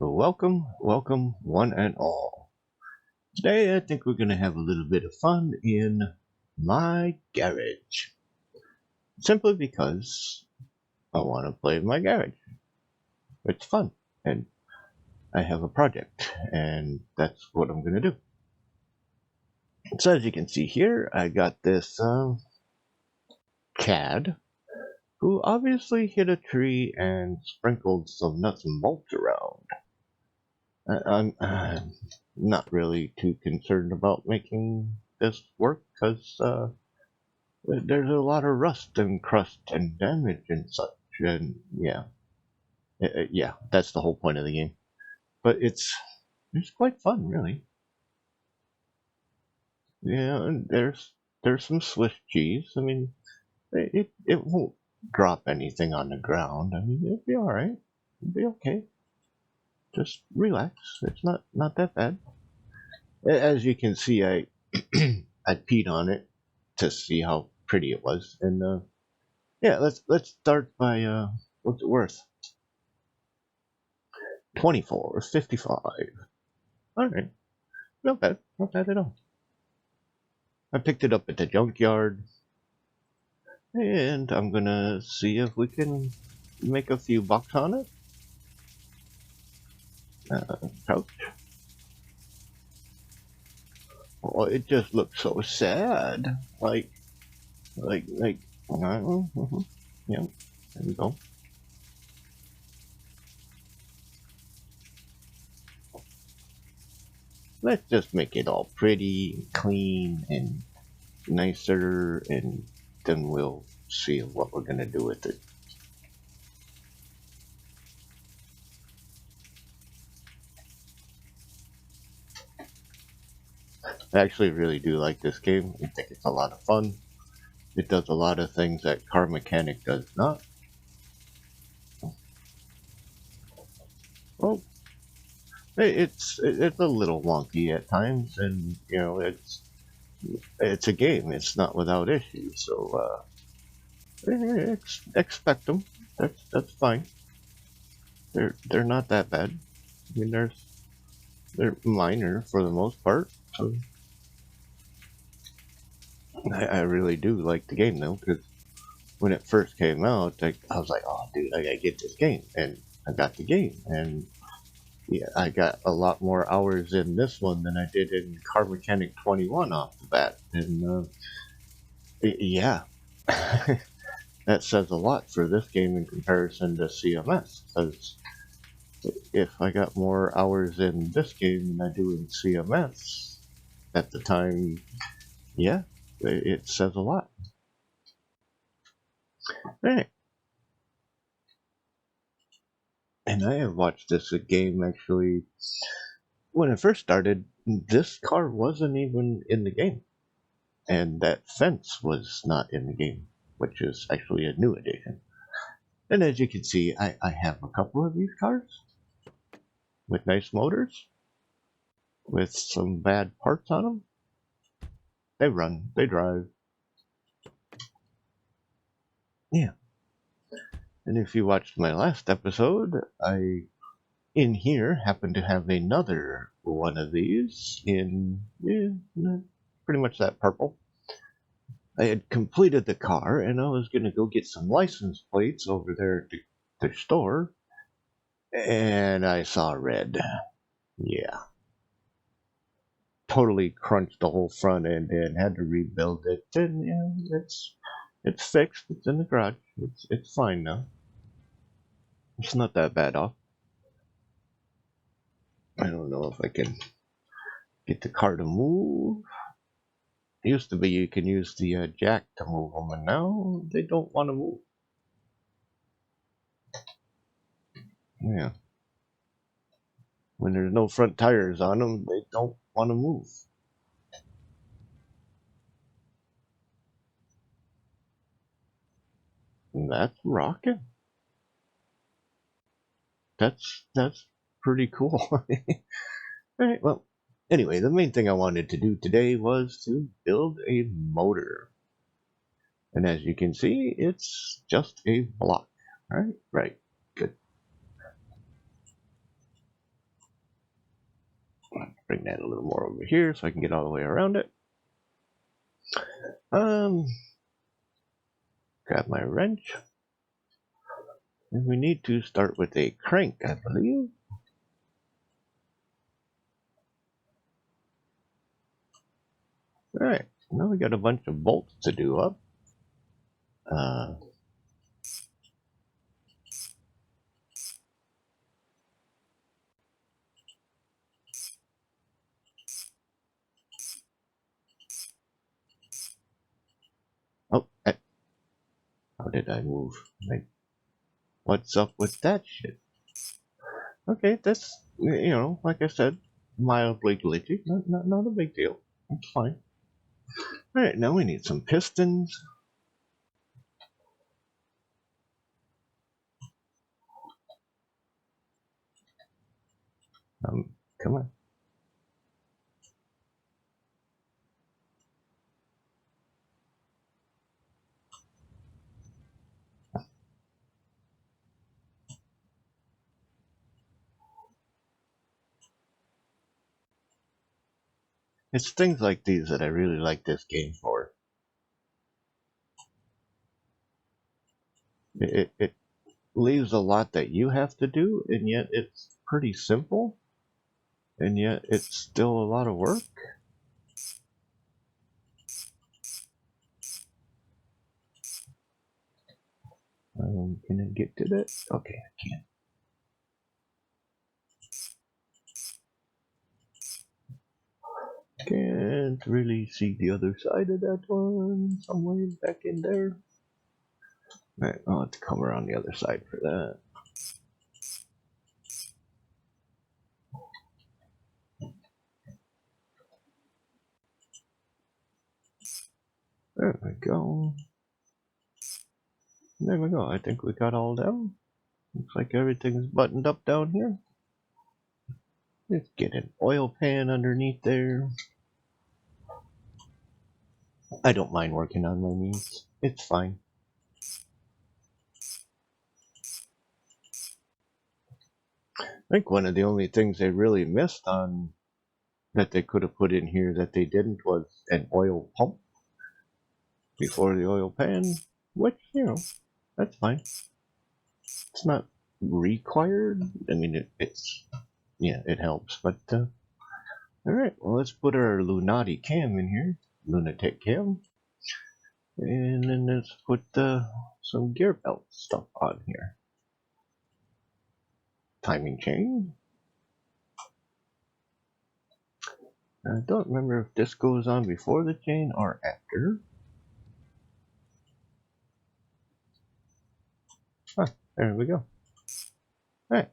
Welcome, welcome, one and all. Today, I think we're going to have a little bit of fun in my garage. Simply because I want to play in my garage. It's fun, and I have a project, and that's what I'm going to do. So, as you can see here, I got this CAD who obviously hit a tree and sprinkled some nuts and bolts around. I'm not really too concerned about making this work because there's a lot of rust and crust and damage and such. And yeah, that's the whole point of the game. But it's quite fun, really. Yeah, and there's some Swiss cheese. I mean, it won't drop anything on the ground. I mean, it'll be all right. It'll be okay. Just relax. It's not that bad. As you can see, I I peed on it to see how pretty it was, and yeah, let's start by what's it worth? 24.55. All right, not bad at all. I picked it up at the junkyard, and I'm gonna see if we can make a few bucks on it. Couch. Oh, it just looks so sad. Like. Yeah, there we go. Let's just make it all pretty and clean and nicer, and then we'll see what we're gonna do with it. I actually really do like this game. I think it's a lot of fun. It does a lot of things that Car Mechanic does not. Well, it's a little wonky at times, and it's a game. It's not without issues, so expect them. That's fine. They're not that bad. I mean, they're minor for the most part. So I really do like the game though, because when it first came out, I was like, oh dude, I gotta get this game, and I got the game, and yeah, I got a lot more hours in this one than I did in Car Mechanic 21 off the bat, and yeah, that says a lot for this game in comparison to CMS, because if I got more hours in this game than I do in CMS at the time, yeah, it says a lot. Right. And I have watched this game actually. When I first started, this car wasn't even in the game, and that fence was not in the game, which is actually a new addition. And as you can see, I have a couple of these cars with nice motors, with some bad parts on them. They run, they drive. Yeah. And if you watched my last episode, I in here happen to have another one of these in pretty much that purple. I had completed the car and I was going to go get some license plates over there at the store, and I saw red. Yeah. Totally crunched the whole front end and had to rebuild it. And yeah, it's fixed. It's in the garage. It's fine now. It's not that bad off. I don't know if I can get the car to move. It used to be you can use the jack to move them, and now they don't want to move. Yeah. When there's no front tires on them, they don't want to move. And that's rocking. That's pretty cool. All right. Well, anyway, the main thing I wanted to do today was to build a motor. And as you can see, it's just a block. All right. Right. Good. bring that a little more over here so I can get all the way around it. Grab my wrench. And we need to start with a crank, I believe. Alright, now we got a bunch of bolts to do up. Oh, how did I move? Like, what's up with that shit? Okay, that's, you know, like I said, mildly glitchy. Not a big deal. It's fine. Alright, now we need some pistons. Come on. It's things like these that I really like this game for. It leaves a lot that you have to do, and yet it's pretty simple, and yet it's still a lot of work. Can I get to that? Okay, I can. Can't really see the other side of that one. Somewhere back in there. Alright, I'll have to come around the other side for that. There we go. There we go. I think we got all down. Looks like everything's buttoned up down here. Let's get an oil pan underneath there. I don't mind working on my knees. It's fine. I think one of the only things they really missed on that they could have put in here that they didn't was an oil pump before the oil pan, which, you know, that's fine. It's not required. I mean, it's, yeah, it helps, but, alright, well, let's put our Lunati cam in here, Lunatic cam, and then let's put, some gear belt stuff on here. Timing chain. I don't remember if this goes on before the chain or after. Huh, there we go. Alright.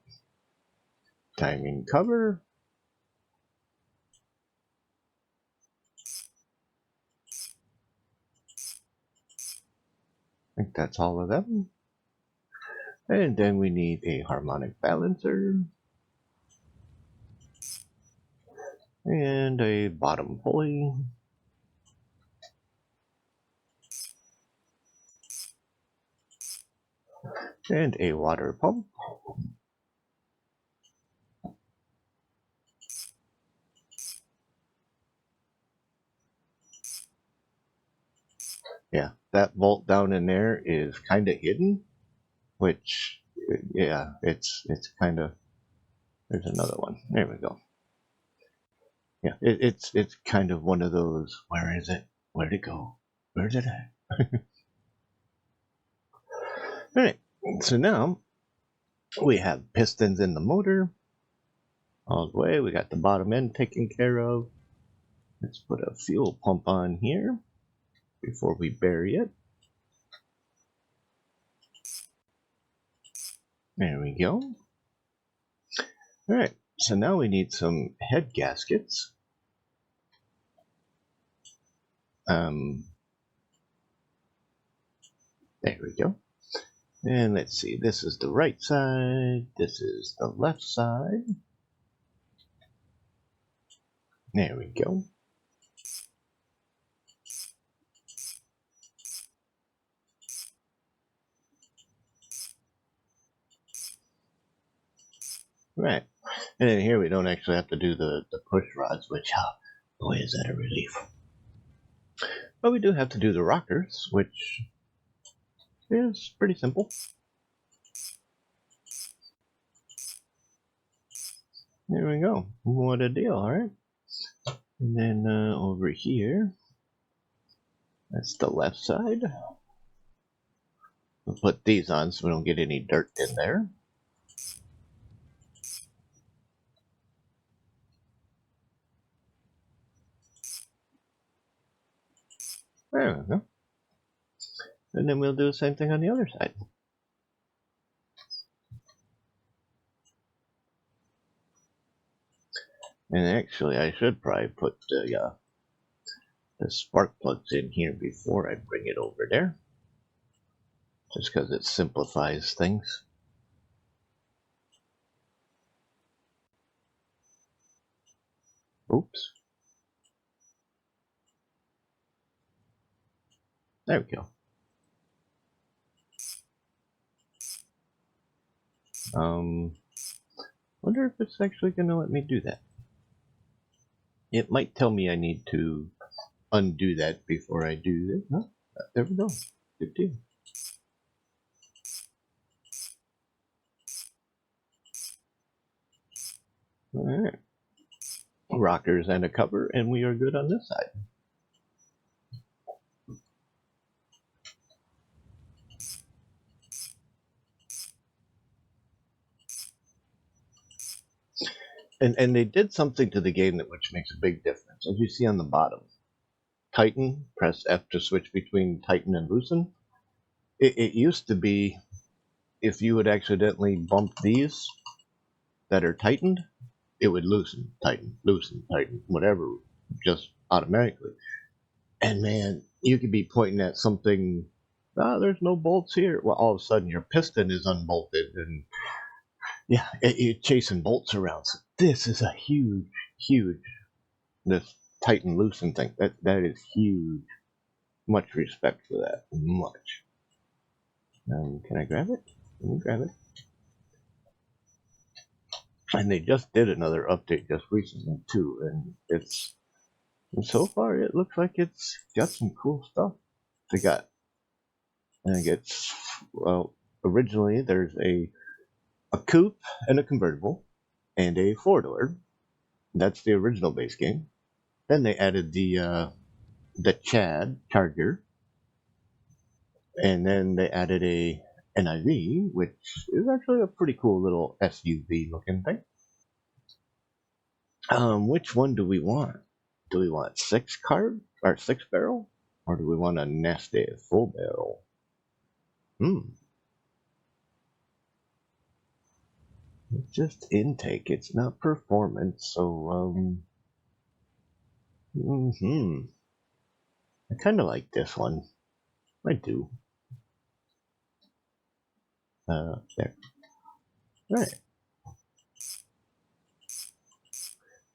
Timing cover. I think that's all of them. And then we need a harmonic balancer. And a bottom pulley. And a water pump. Yeah, that bolt down in there is kind of hidden, which, yeah, it's kind of, there's another one. There we go. Yeah, it's kind of one of those, where is it? Where'd it go? Where's it at? Alright, so now we have pistons in the motor. All the way, we got the bottom end taken care of. Let's put a fuel pump on here before we bury it. There we go. Alright, so now we need some head gaskets. There we go. And let's see, this is the right side, this is the left side. There we go. Right, And then here we don't actually have to do the push rods, which, boy, is that a relief. But we do have to do the rockers, which is pretty simple. There we go. What a deal, alright? And then over here, that's the left side. We'll put these on so we don't get any dirt in there. There we go. And then we'll do the same thing on the other side. And actually, I should probably put the spark plugs in here before I bring it over there. Just because it simplifies things. Oops. There we go. Wonder if it's actually going to let me do that. It might tell me I need to undo that before I do this. No, there we go. Good deal. Alright. Rockers and a cover, and we are good on this side. And they did something to the game that which makes a big difference. As you see on the bottom, tighten, press F to switch between tighten and loosen. It used to be if you would accidentally bump these that are tightened, it would loosen, tighten, whatever, just automatically. And man, you could be pointing at something, there's no bolts here. Well, all of a sudden your piston is unbolted, and yeah, you're chasing bolts around. So this is a huge, this tighten loosen thing. That is huge. Much respect for that. Much. Can I grab it? Let me grab it. And they just did another update just recently too, and so far it looks like it's got some cool stuff. They got, I think it's, well, originally there's a coupe and a convertible and a four-door. That's the original base game. Then they added the Chad Charger, and then they added a NIV, which is actually a pretty cool little SUV looking thing. Which one do we want? Do we want 6 carb or 6 barrel, or do we want a nasty full barrel? It's just intake. It's not performance. So I kind of like this one. I do. There. All right.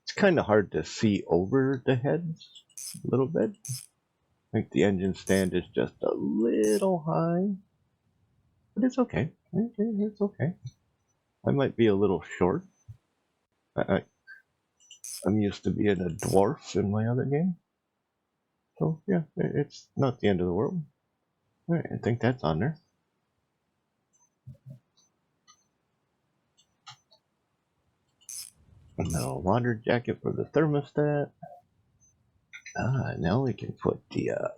It's kind of hard to see over the heads a little bit. I think the engine stand is just a little high, but it's okay. It's okay. I might be a little short. I'm used to being a dwarf in my other game. So yeah, it's not the end of the world. Alright, I think that's on there. No water jacket for the thermostat. Now we can put the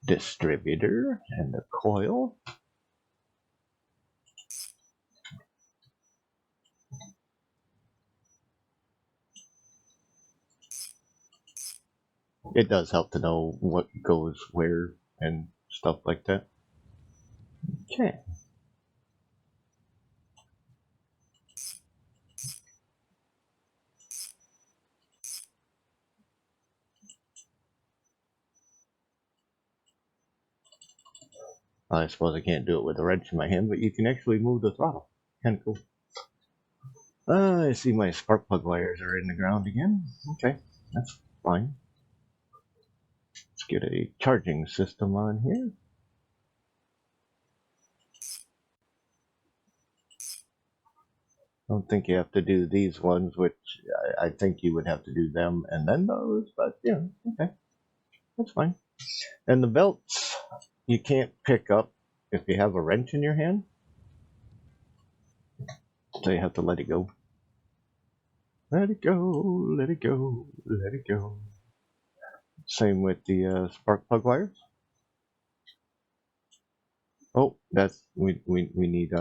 distributor and the coil. It does help to know what goes where and stuff like that. Okay. I suppose I can't do it with a wrench in my hand, but you can actually move the throttle. Kind of cool. I see my spark plug wires are in the ground again. Okay, that's fine. Let's get a charging system on here. don't think you have to do these ones, which I think you would have to do them and then those, but yeah, okay. That's fine. And the belts, you can't pick up if you have a wrench in your hand. So you have to let it go. Let it go, let it go, let it go. Same with the spark plug wires. Oh, that's we need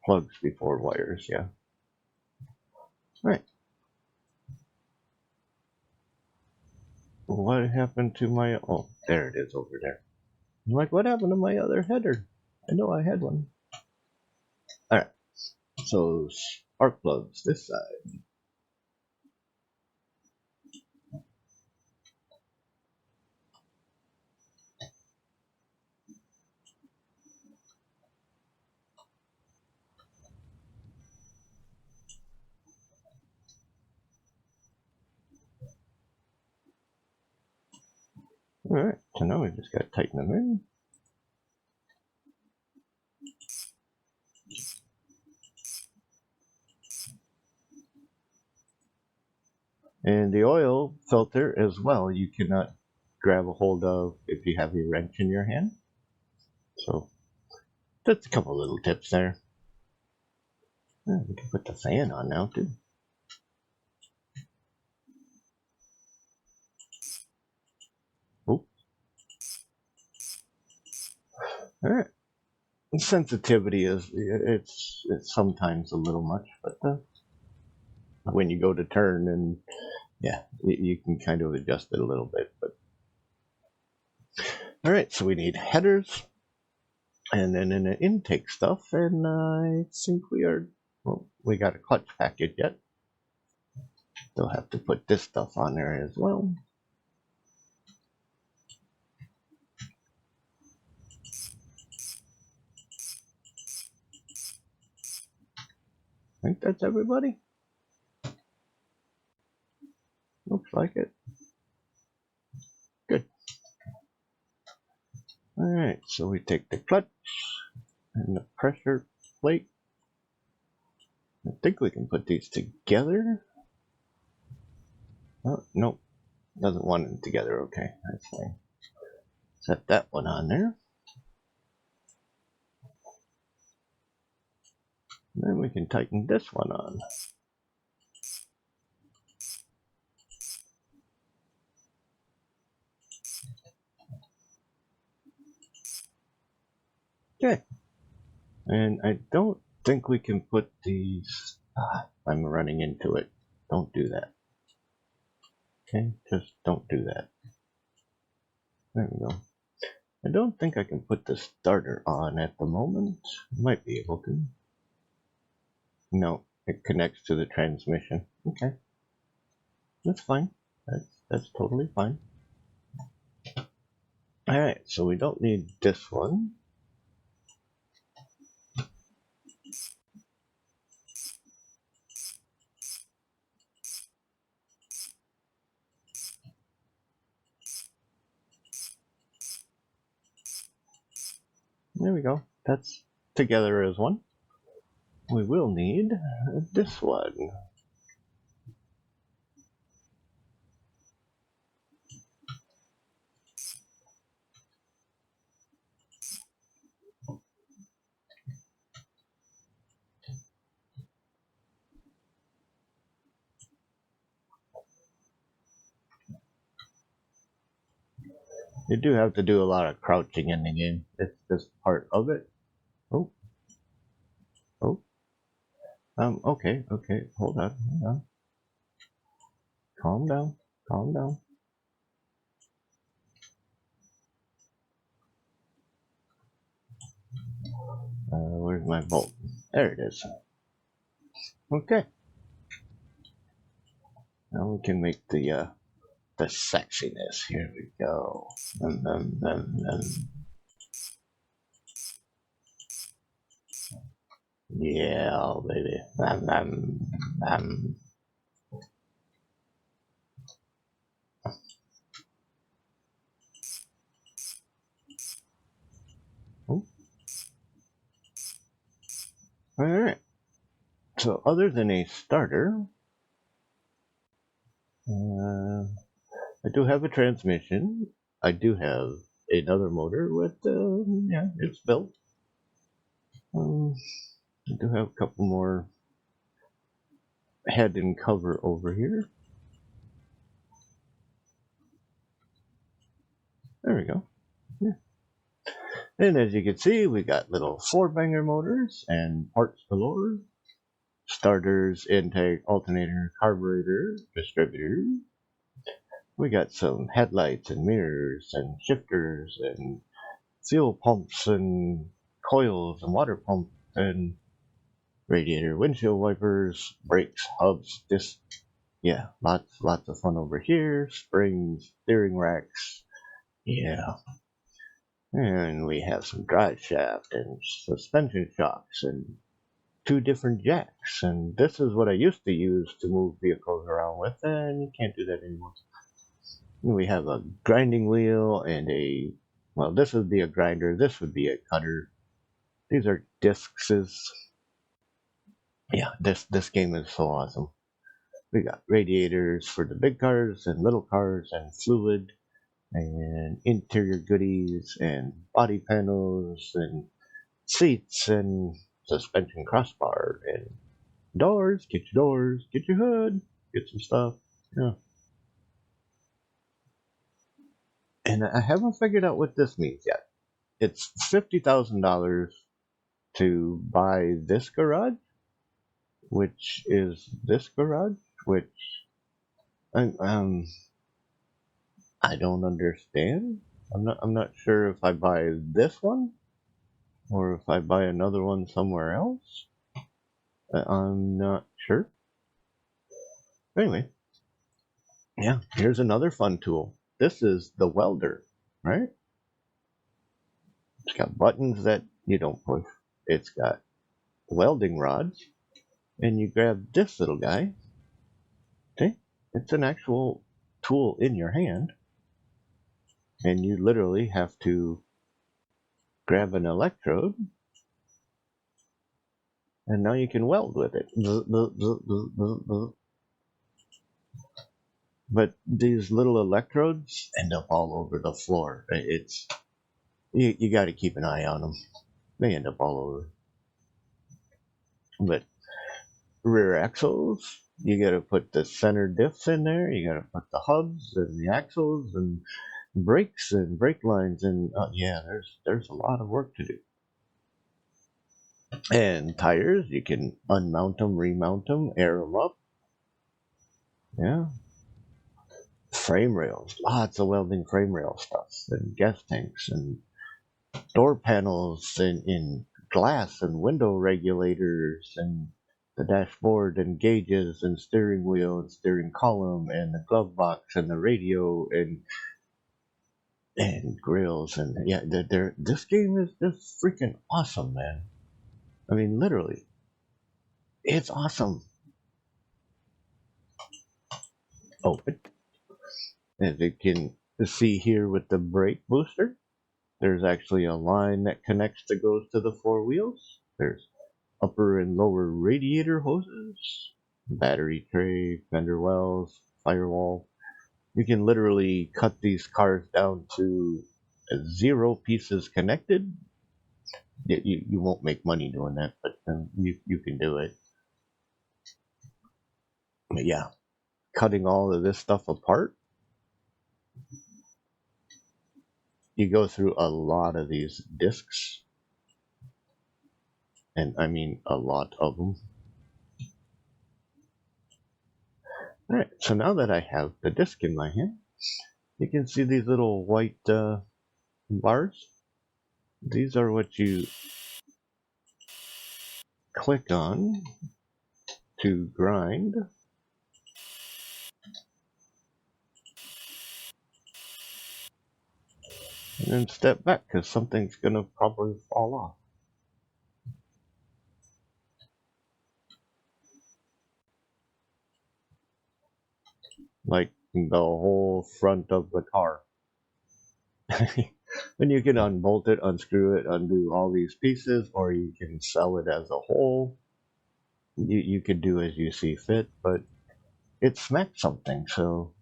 plugs before wires, yeah. Right. What happened to my oh there it is over there. I'm like, what happened to my other header? I know I had one. Alright. So spark plugs this side. Alright, so now we just gotta tighten them in. And the oil filter as well, you cannot grab a hold of if you have your wrench in your hand. So just a couple little tips there. Yeah, we can put the fan on now too. Oh. Alright. Sensitivity is it's sometimes a little much, but when you go to turn and yeah, you can kind of adjust it a little bit. But all right, so we need headers, and then in the intake stuff, and I think we got a clutch package yet. Still have to put this stuff on there as well. I think that's everybody. Looks like it. Good. All right, so we take the clutch and the pressure plate. I think we can put these together. Oh, nope, doesn't want them together. Okay, that's fine. Set that one on there. Then we can tighten this one on. Okay. And I don't think we can put these... I'm running into it. Don't do that. Okay, just don't do that. There we go. I don't think I can put the starter on at the moment. Might be able to. No, it connects to the transmission. Okay. That's fine. That's totally fine. Alright, so we don't need this one. There we go. That's together as one. We will need this one. You do have to do a lot of crouching in the game. It's just part of it. Oh. Oh. Okay. Hold on. Calm down. Calm down. Where's my bolt? There it is. Okay. Now we can make the sexiness. Here we go. Yeah, baby. Oh. All right. So other than a starter, I do have a transmission. I do have another motor with, yeah, it's built. I do have a couple more head and cover over here. There we go. Yeah. And as you can see, we got little 4-banger motors and parts galore. Starters, intake, alternator, carburetor, distributor. We got some headlights and mirrors and shifters and fuel pumps and coils and water pump and radiator, windshield wipers, brakes, hubs, disc. Yeah, lots of fun over here. Springs, steering racks. Yeah. And we have some drive shaft and suspension shocks and 2 different jacks. And this is what I used to use to move vehicles around with, and you can't do that anymore. We have a grinding wheel and a, well, this would be a grinder, this would be a cutter. These are discs. Yeah, this game is so awesome. We got radiators for the big cars and little cars and fluid and interior goodies and body panels and seats and suspension crossbar and doors. Get your doors, get your hood, get some stuff. Yeah. And I haven't figured out what this means yet. It's $50,000 to buy this garage, which is this garage, which I don't understand. I'm not sure if I buy this one or if I buy another one somewhere else. I'm not sure. Anyway, yeah, here's another fun tool. This is the welder, right? It's got buttons that you don't push. It's got welding rods, and you grab this little guy. See? It's an actual tool in your hand, and you literally have to grab an electrode, and now you can weld with it. But these little electrodes end up all over the floor. It's you got to keep an eye on them. They end up all over. But rear axles, you got to put the center diffs in there. You got to put the hubs and the axles and brakes and brake lines, and yeah, there's a lot of work to do. And tires, you can unmount them, remount them, air them up. Yeah. Frame rails, lots of welding frame rail stuff, and gas tanks, and door panels, and in glass, and window regulators, and the dashboard, and gauges, and steering wheel, and steering column, and the glove box, and the radio, and grills, and yeah, this game is just freaking awesome, man. I mean, literally, it's awesome. Open. As you can see here with the brake booster, there's actually a line that connects that goes to the 4 wheels. There's upper and lower radiator hoses, battery tray, fender wells, firewall. You can literally cut these cars down to 0 pieces connected. You won't make money doing that, but you can do it. But yeah, cutting all of this stuff apart, you go through a lot of these discs, and I mean a lot of them. Alright, so now that I have the disc in my hand, you can see these little white bars. These are what you click on to grind. And then step back because something's going to probably fall off. Like the whole front of the car. And you can unbolt it, unscrew it, undo all these pieces, or you can sell it as a whole. you could do as you see fit, but it smacked something, so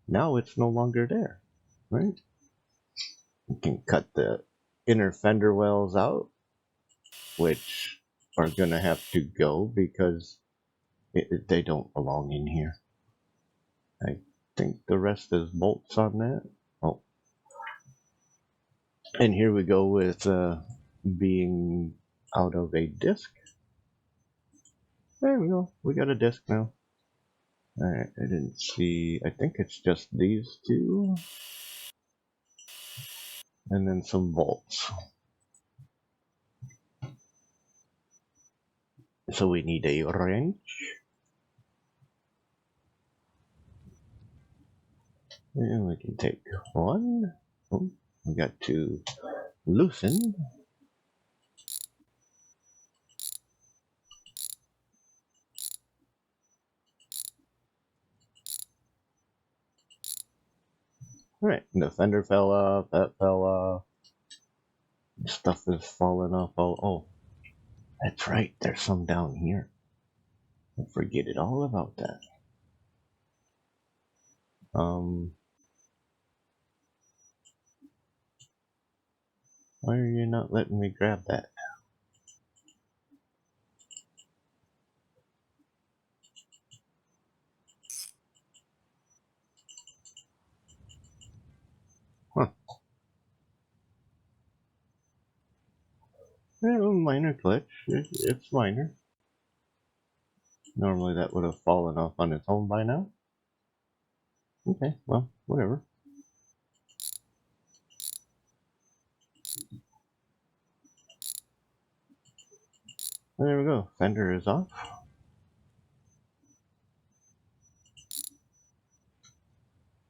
now it's no longer there, right? You can cut the inner fender wells out, which are gonna have to go because they don't belong in here. I think the rest is bolts on that. Oh, and here we go with being out of a disc. There we go. We got a disc now. Alright, I didn't see. I think it's just these two. And then some bolts. So we need a wrench. And we can take one. Oh, we got to loosen. Alright, the fender fell off, that fell off. Stuff is falling off. Oh, that's right, there's some down here. I forget it all about that. Why are you not letting me grab that? Huh. Yeah, minor glitch. It's minor. Normally that would have fallen off on its own by now. Okay, well, whatever. There we go. Fender is off.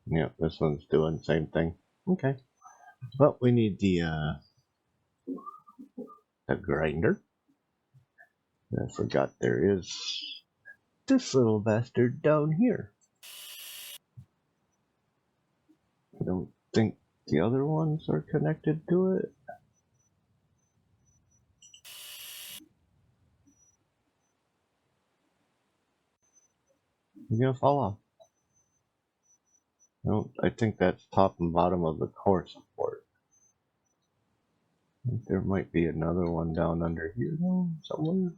Yeah, this one's doing the same thing. Okay. Well, we need the grinder. I forgot there is this little bastard down here. I don't think the other ones are connected to it. You're gonna fall off. No, I think that's top and bottom of the core support. I think there might be another one down under here though, somewhere.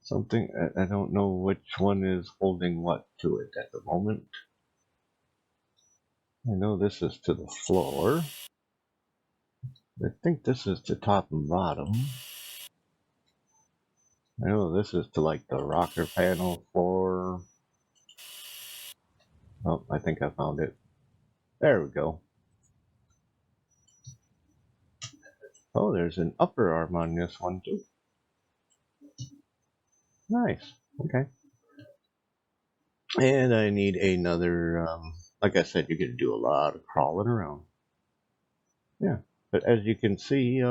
Something, I don't know which one is holding what to it at the moment. I know this is to the floor. I think this is to top and bottom. I know this is to like the rocker panel floor. Oh, I think I found it. There we go. Oh, there's an upper arm on this one too. Nice. Okay. And I need another, like I said, you're going to do a lot of crawling around. Yeah. But as you can see,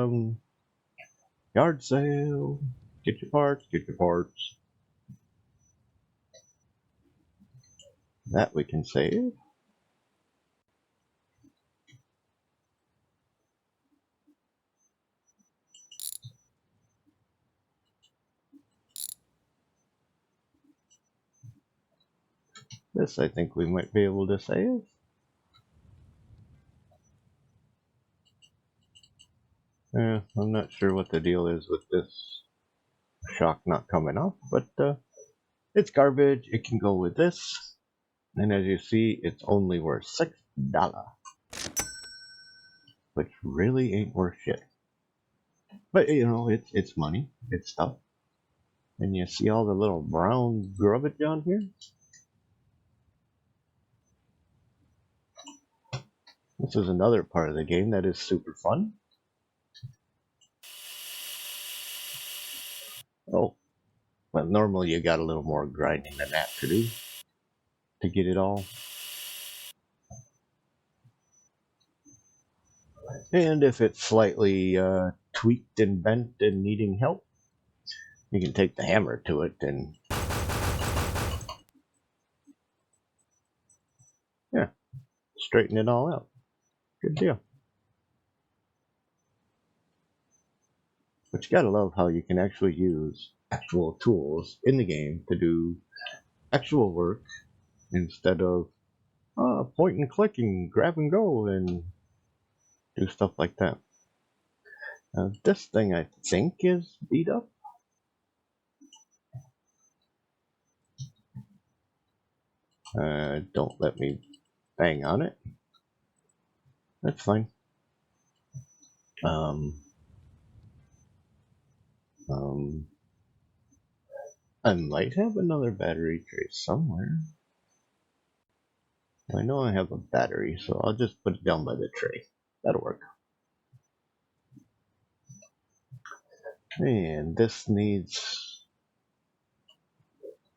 yard sale. Get your parts, get your parts. That we can save. This I think we might be able to save. Yeah, I'm not sure what the deal is with this shock not coming off, but it's garbage. It can go with this. And as you see, it's only worth $6, which really ain't worth shit. But you know, it's money, it's stuff. And you see all the little brown grubbage on here? This is another part of the game that is super fun. Oh, well, normally you got a little more grinding than that to do to get it all. And if it's slightly tweaked and bent and needing help, you can take the hammer to it and yeah, straighten it all out. Good deal. But you gotta love how you can actually use actual tools in the game to do actual work instead of point and clicking, grab and go, and do stuff like that. This thing I think is beat up. Don't let me bang on it. That's fine. I might have another battery tray somewhere. I know I have a battery, so I'll just put it down by the tray. That'll work. And this needs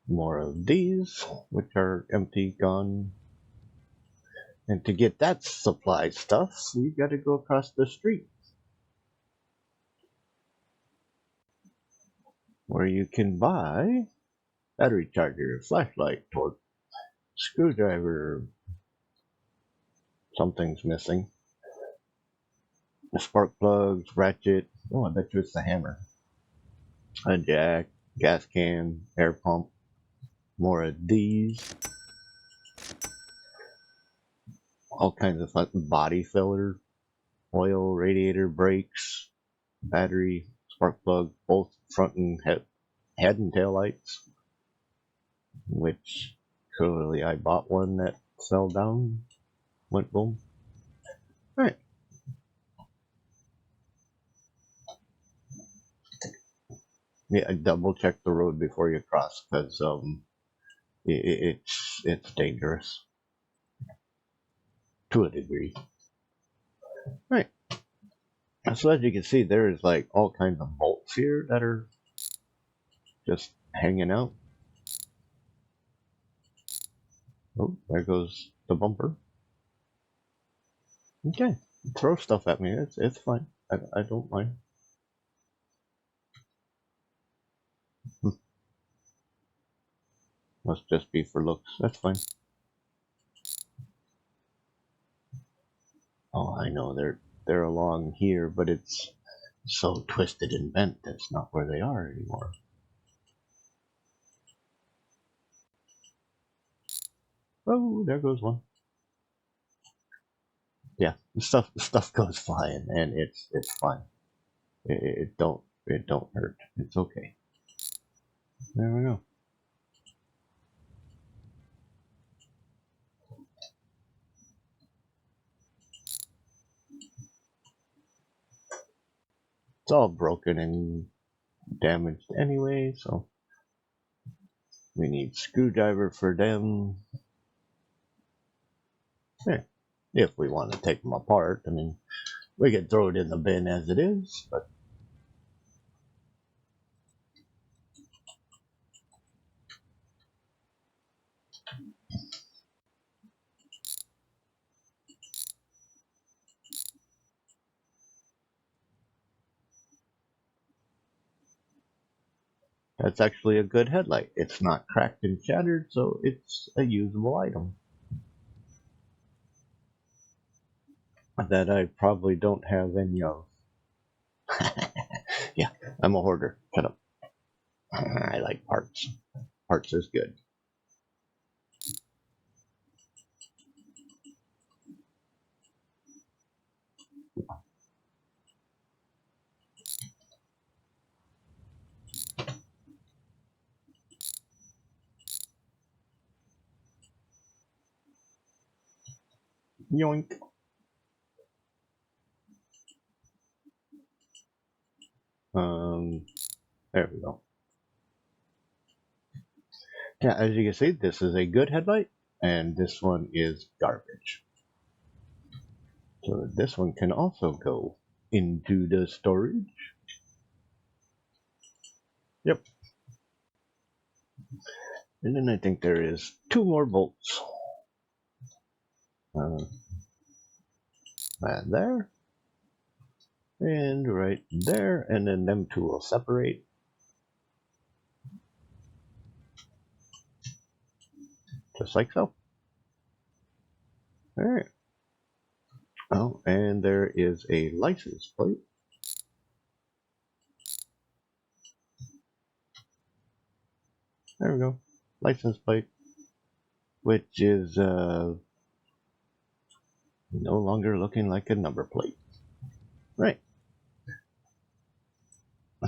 more of these, which are empty, gone. And to get that supply stuff, we gotta go across the street, where you can buy battery charger, flashlight, torch, screwdriver. Something's missing. The spark plugs, ratchet. Oh, I bet you it's the hammer. A jack, gas can, air pump. More of these. All kinds of fun. Body filler, oil, radiator, brakes, battery, spark plug, both front and head and tail lights. Which clearly I bought one that fell down, went boom. Alright. Yeah, double check the road before you cross, because it's dangerous to a degree. Right. So as you can see, there's like all kinds of bolts here that are just hanging out. Oh, there goes the bumper. Okay, throw stuff at me. It's fine. I don't mind. Must just be for looks. That's fine. Oh, I know they're along here, but it's so twisted and bent. That's not where they are anymore. Oh, there goes one. Yeah, the stuff goes flying, and it's fine. It don't hurt. It's okay. There we go. It's all broken and damaged anyway, so we need screwdriver for them. Yeah, if we want to take them apart. I mean, we could throw it in the bin as it is, but that's actually a good headlight. It's not cracked and shattered, so it's a usable item. That I probably don't have any of. Yeah, I'm a hoarder. Shut up. I like parts. Parts is good. Yoink. There we go. Yeah, as you can see, this is a good headlight, and this one is garbage. So this one can also go into the storage. Yep. And then I think there is 2 more bolts. Right there. And right there. And then them 2 will separate. Just like so. Alright. Oh, and there is a license plate. There we go. License plate, which is no longer looking like a number plate. Right.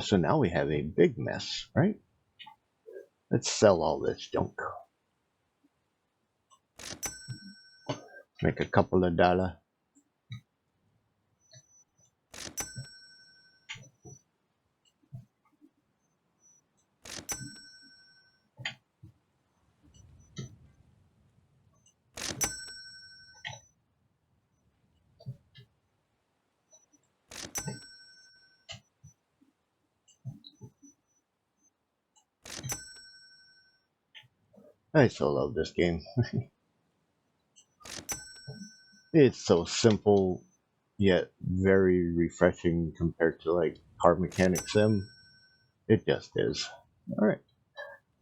So now we have a big mess, right? Let's sell all this junk. Make a couple of dollars. I so love this game. It's so simple, yet very refreshing compared to like Car Mechanic Sim. It just is. Alright,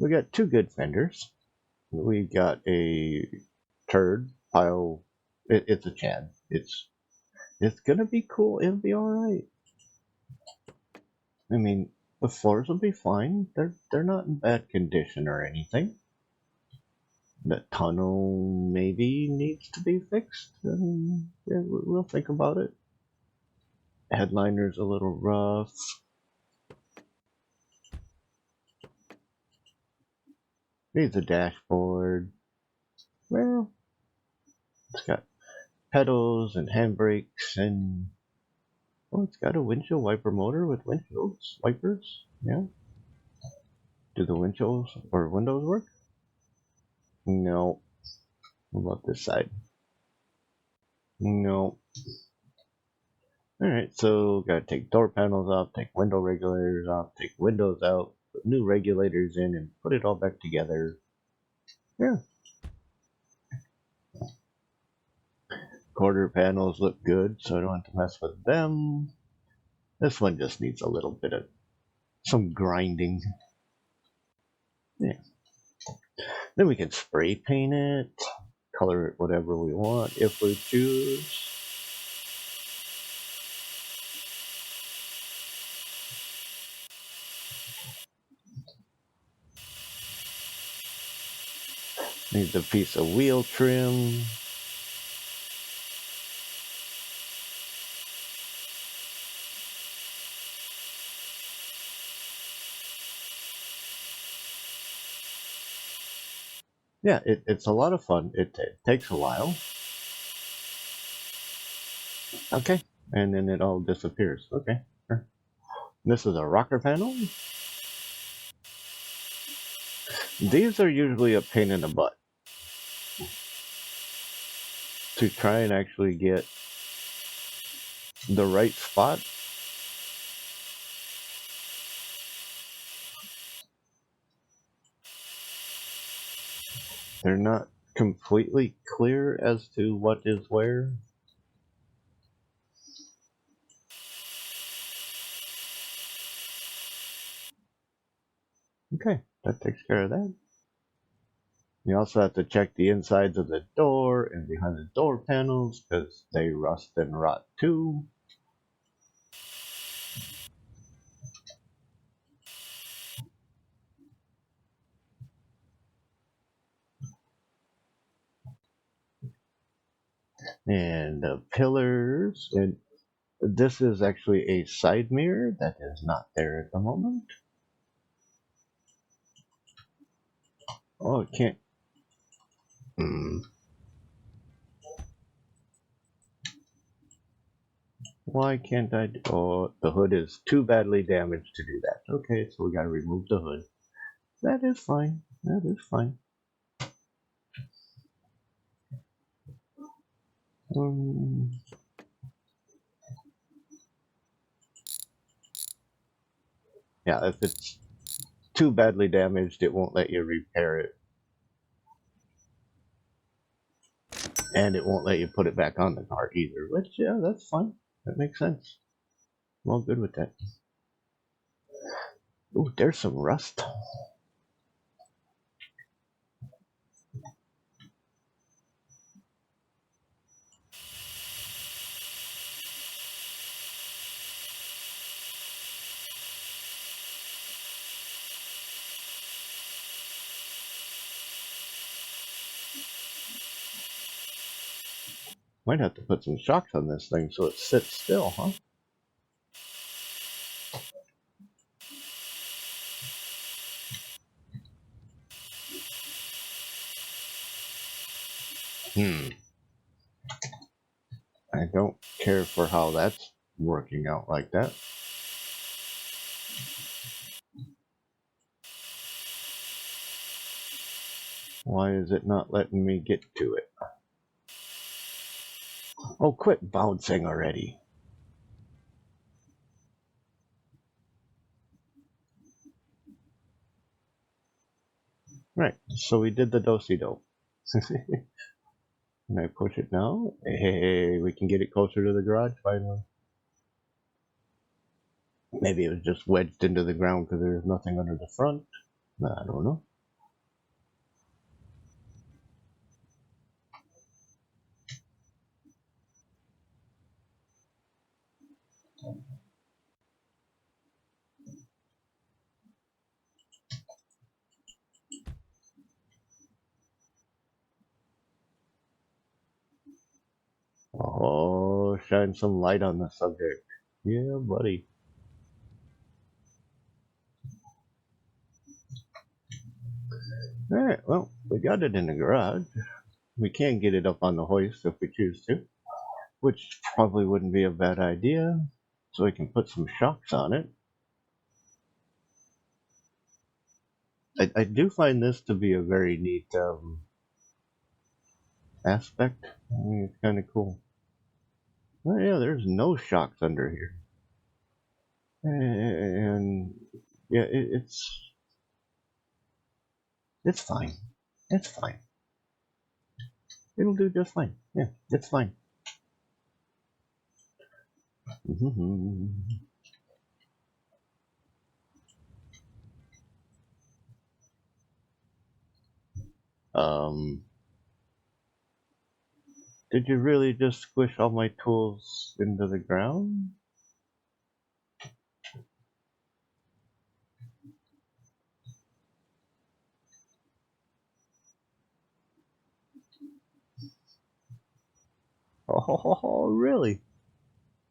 we got two good fenders. We got a turd pile. It's a Chad. It's gonna be cool. It'll be alright. I mean, the floors will be fine. They're not in bad condition or anything. The tunnel maybe needs to be fixed. And yeah, we'll think about it. Headliner's a little rough. Needs a dashboard. Well, it's got pedals and handbrakes and it's got a windshield wiper motor with windshield wipers. Yeah. Do the windshields or windows work? No. What about this side? No. Alright, so gotta take door panels off, take window regulators off, take windows out, put new regulators in, and put it all back together. Yeah. Quarter panels look good, so I don't have to mess with them. This one just needs a little bit of some grinding. Yeah. Then we can spray paint it, color it whatever we want if we choose. Needs a piece of wheel trim. Yeah, it's a lot of fun. It takes a while. Okay, and then it all disappears. Okay, sure. This is a rocker panel. These are usually a pain in the butt to try and actually get the right spot. They're not completely clear as to what is where. Okay, that takes care of that. You also have to check the insides of the door and behind the door panels because they rust and rot too. And the pillars, and this is actually a side mirror that is not there at the moment. Oh, it can't. Why can't I? Oh, the hood is too badly damaged to do that. Okay, so we gotta remove the hood. That is fine. That is fine. Yeah, if it's too badly damaged, it won't let you repair it. And it won't let you put it back on the car either, which, yeah, that's fine. That makes sense. I'm all good with that. Ooh, there's some rust. Might have to put some shocks on this thing so it sits still, huh? I don't care for how that's working out like that. Why is it not letting me get to it? Oh, quit bouncing already. Right, so we did the do-si-do. Can I push it now? Hey, we can get it closer to the garage finally. Maybe it was just wedged into the ground because there's nothing under the front. I don't know. Oh, shine some light on the subject. Yeah, buddy. Alright, well, we got it in the garage. We can get it up on the hoist if we choose to, which probably wouldn't be a bad idea. So we can put some shocks on it. I do find this to be a very neat aspect. I mean, it's kind of cool. Oh yeah, there's no shocks under here. And yeah, it's fine. It's fine. It'll do just fine. Yeah, it's fine. Did you really just squish all my tools into the ground? Oh, really?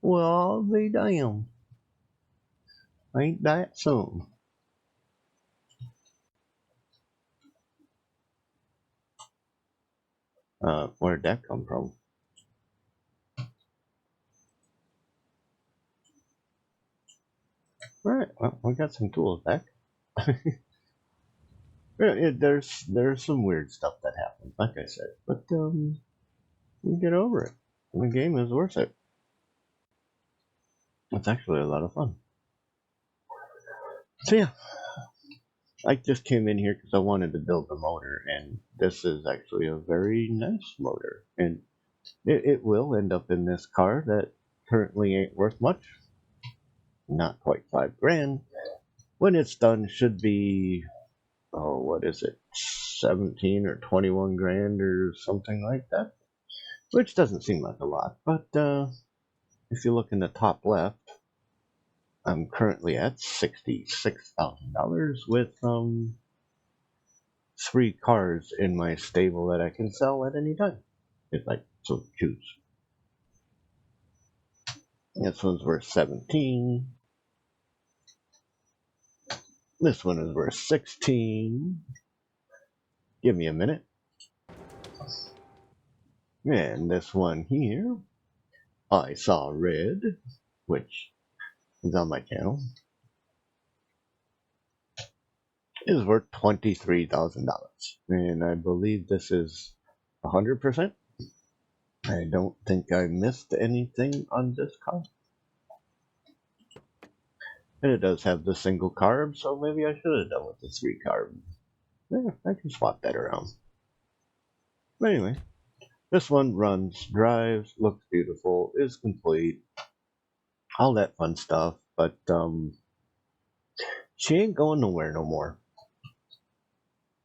Well, I'll be damned. Ain't that something? Where'd that come from? Alright, well, we got some tools back. There's some weird stuff that happens, like I said, but you get over it. The game is worth it. It's actually a lot of fun. So yeah, I just came in here because I wanted to build a motor, and this is actually a very nice motor, and it will end up in this car that currently ain't worth much, not quite $5,000. When it's done, should be, oh, what is it, 17 or 21 grand or something like that, which doesn't seem like a lot, but if you look in the top left, I'm currently at $66,000 with 3 cars in my stable that I can sell at any time if I so choose. This one's worth 17. This one is worth 16. Give me a minute. And this one here, I Saw Red, which is on my channel, is worth $23,000. And I believe this is 100%. I don't think I missed anything on this car. And it does have the single carb, so maybe I should have done with the 3 carb. Yeah, I can swap that around. But anyway, this one runs, drives, looks beautiful, is complete, all that fun stuff, but she ain't going nowhere no more.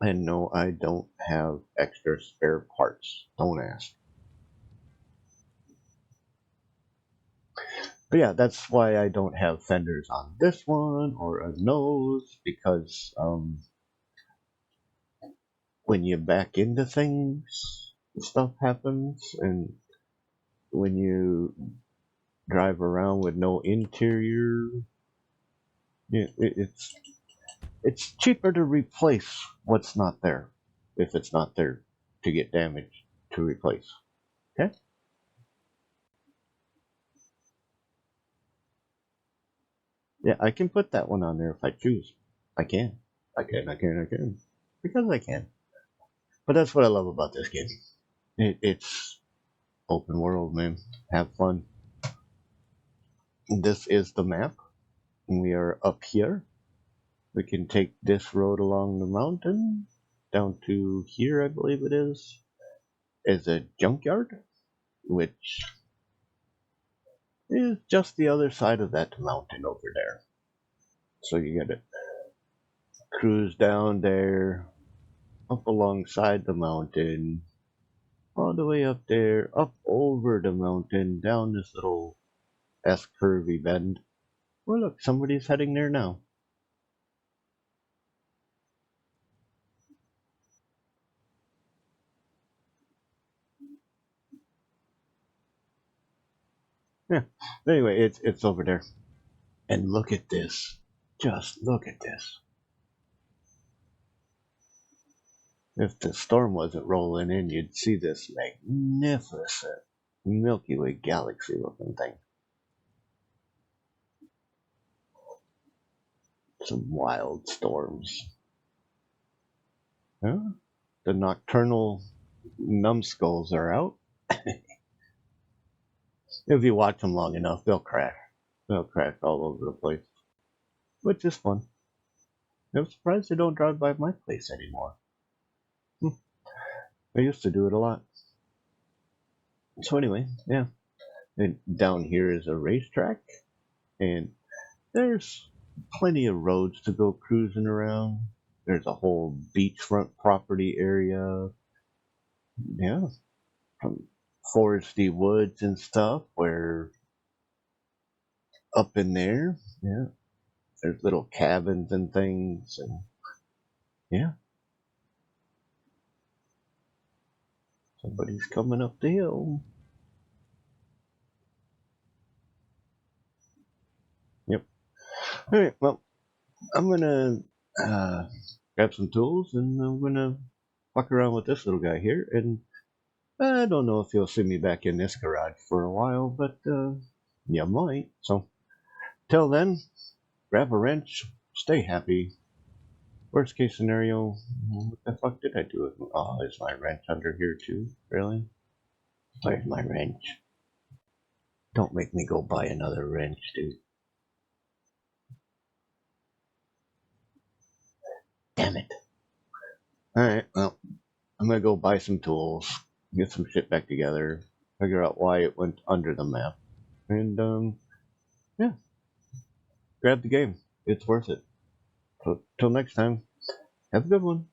And no, I don't have extra spare parts. Don't ask. But yeah, that's why I don't have fenders on this one or a nose, because when you back into things, stuff happens, and when you drive around with no interior, it's cheaper to replace what's not there if it's not there to get damaged to replace. Okay. Yeah, I can put that one on there if I choose. I can. I can. Because I can. But that's what I love about this game. It's open world, man. Have fun. This is the map. We are up here. We can take this road along the mountain down to here, I believe it is a junkyard, which is just the other side of that mountain over there. So you gotta cruise down there, up alongside the mountain, all the way up there, up over the mountain, down this little S curvy bend. Well, look, somebody's heading there now. Yeah. Anyway, it's over there. And look at this. Just look at this. If the storm wasn't rolling in, you'd see this magnificent Milky Way galaxy looking thing. Some wild storms. Huh? The nocturnal numbskulls are out. If you watch them long enough, they'll crash. They'll crash all over the place, which is fun. I'm surprised they don't drive by my place anymore. I used to do it a lot. So anyway, yeah. And down here is a racetrack, and there's plenty of roads to go cruising around. There's a whole beachfront property area. Yeah, from foresty woods and stuff where up in there, yeah, there's little cabins and things, and yeah, somebody's coming up the hill. Yep. All right, well, I'm gonna grab some tools and I'm gonna fuck around with this little guy here, and I don't know if you'll see me back in this garage for a while, but you might. So till then, grab a wrench, stay happy. Worst case scenario, what the fuck did I do with? Oh, is my wrench under here too? Really? Where's my wrench? Don't make me go buy another wrench, dude. Damn it. Alright, well, I'm gonna go buy some tools, get some shit back together, figure out why it went under the map, and yeah, grab the game. It's worth it. So, till next time, have a good one.